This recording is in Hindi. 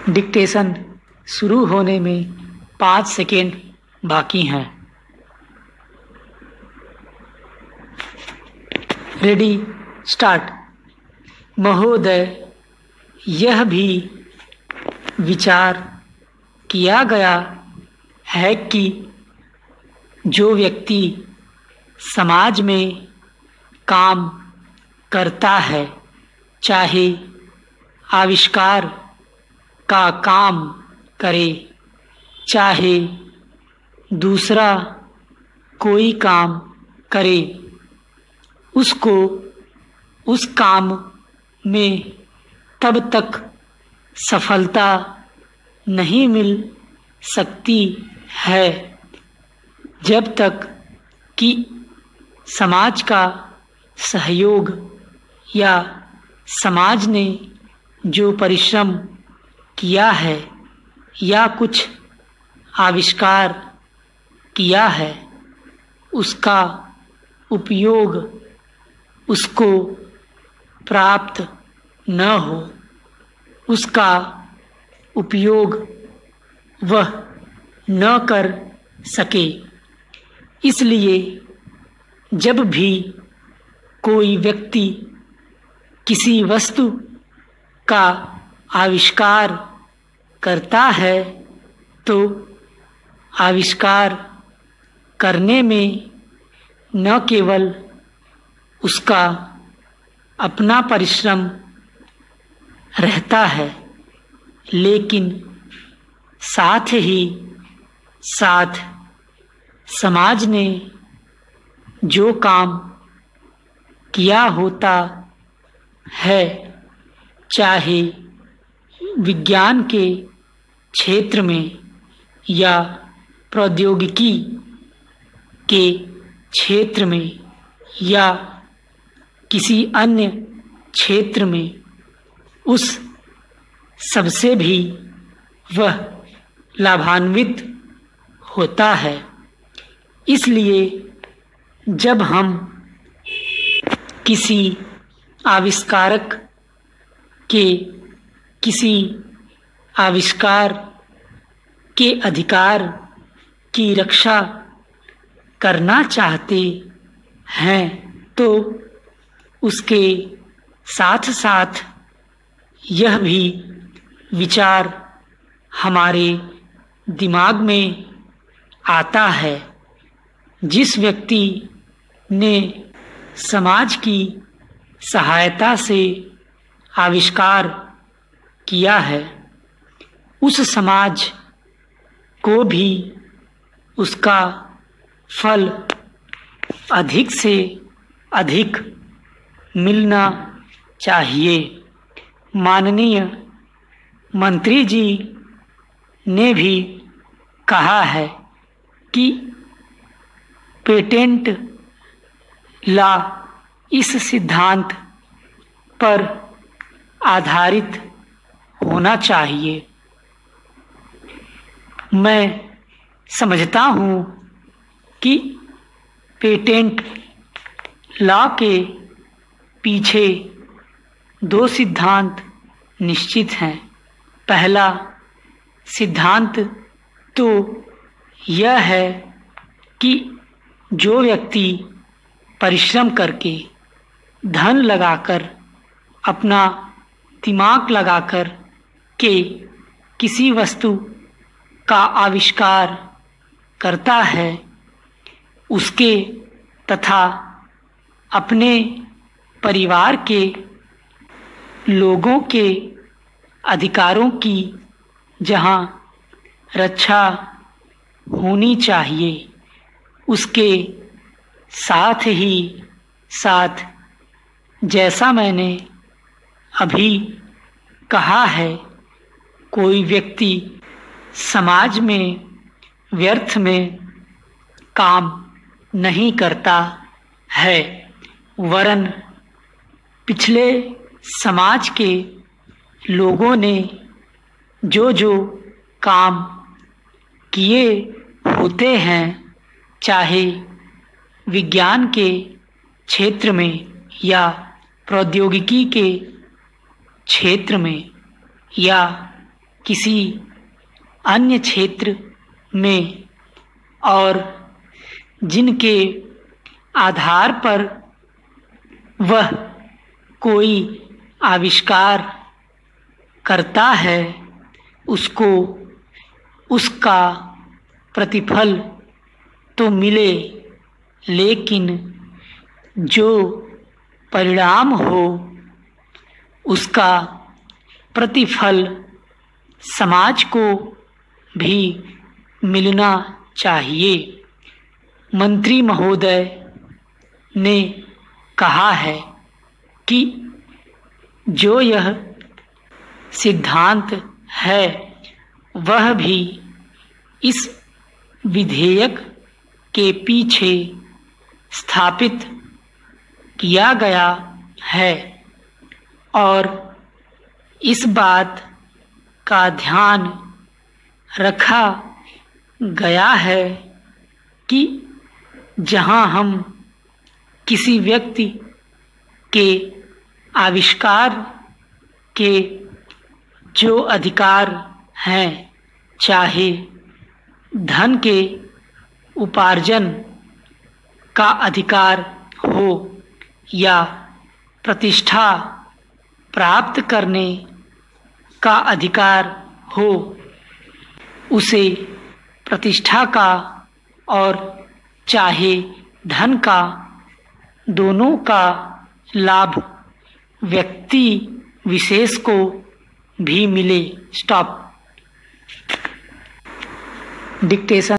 डिक्टेशन शुरू होने में 5 सेकेंड बाकी हैं। Ready, start. महोदय, यह भी विचार किया गया है कि जो व्यक्ति समाज में काम करता है, चाहे आविष्कार का काम करे, चाहे दूसरा कोई काम करे, उसको उस काम में तब तक सफलता नहीं मिल सकती है जब तक कि समाज का सहयोग या समाज ने जो परिश्रम किया है या कुछ आविष्कार किया है, उसका उपयोग उसको प्राप्त न हो, उसका उपयोग वह न कर सके। इसलिए जब भी कोई व्यक्ति किसी वस्तु का आविष्कार करता है तो आविष्कार करने में न केवल उसका अपना परिश्रम रहता है, लेकिन साथ ही साथ समाज ने जो काम किया होता है, चाहे विज्ञान के क्षेत्र में या प्रौद्योगिकी के क्षेत्र में या किसी अन्य क्षेत्र में, उस सबसे भी वह लाभान्वित होता है। इसलिए जब हम किसी आविष्कारक के किसी आविष्कार के अधिकार की रक्षा करना चाहते हैं तो उसके साथ साथ यह भी विचार हमारे दिमाग में आता है, जिस व्यक्ति ने समाज की सहायता से आविष्कार किया है, उस समाज को भी उसका फल अधिक से अधिक मिलना चाहिए। माननीय मंत्री जी ने भी कहा है कि पेटेंट लॉ इस सिद्धांत पर आधारित होना चाहिए। मैं समझता हूँ कि पेटेंट लॉ के पीछे 2 सिद्धांत निश्चित हैं। पहला सिद्धांत तो यह है कि जो व्यक्ति परिश्रम करके, धन लगाकर, अपना दिमाग लगाकर के किसी वस्तु का आविष्कार करता है, उसके तथा अपने परिवार के लोगों के अधिकारों की जहाँ रक्षा होनी चाहिए, उसके साथ ही साथ जैसा मैंने अभी कहा है, कोई व्यक्ति समाज में व्यर्थ में काम नहीं करता है, वरन पिछले समाज के लोगों ने जो जो काम किए होते हैं, चाहे विज्ञान के क्षेत्र में या प्रौद्योगिकी के क्षेत्र में या किसी अन्य क्षेत्र में और जिनके आधार पर वह कोई आविष्कार करता है उसको उसका प्रतिफल तो मिले, लेकिन जो परिणाम हो उसका प्रतिफल समाज को भी मिलना चाहिए। मंत्री महोदय ने कहा है कि जो यह सिद्धांत है वह भी इस विधेयक के पीछे स्थापित किया गया है और इस बात का ध्यान रखा गया है कि जहां हम किसी व्यक्ति के आविष्कार के जो अधिकार हैं, चाहे धन के उपार्जन का अधिकार हो या प्रतिष्ठा प्राप्त करने का अधिकार हो, उसे प्रतिष्ठा का और चाहे धन का, दोनों का लाभ व्यक्ति विशेष को भी मिले। स्टॉप। डिक्टेशन।